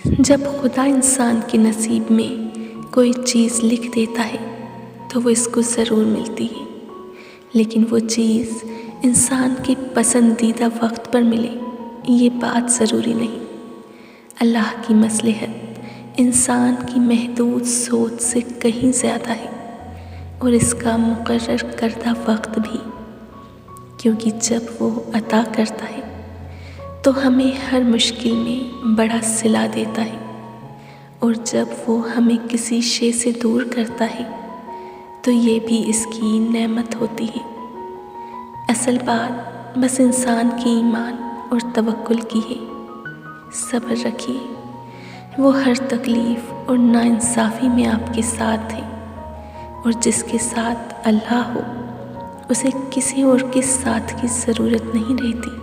جب خدا انسان کے نصیب میں کوئی چیز لکھ دیتا ہے تو وہ اس کو ضرور ملتی ہے، لیکن وہ چیز انسان کے پسندیدہ وقت پر ملے یہ بات ضروری نہیں۔ اللہ کی مصلحت انسان کی محدود سوچ سے کہیں زیادہ ہے، اور اس کا مقرر کردہ وقت بھی، کیونکہ جب وہ عطا کرتا ہے تو ہمیں ہر مشکل میں بڑا صلہ دیتا ہے، اور جب وہ ہمیں کسی شے سے دور کرتا ہے تو یہ بھی اس کی نعمت ہوتی ہے۔ اصل بات بس انسان کی ایمان اور توکل کی ہے۔ صبر رکھیے، وہ ہر تکلیف اور ناانصافی میں آپ کے ساتھ ہے، اور جس کے ساتھ اللہ ہو اسے کسی اور کے ساتھ کی ضرورت نہیں رہتی۔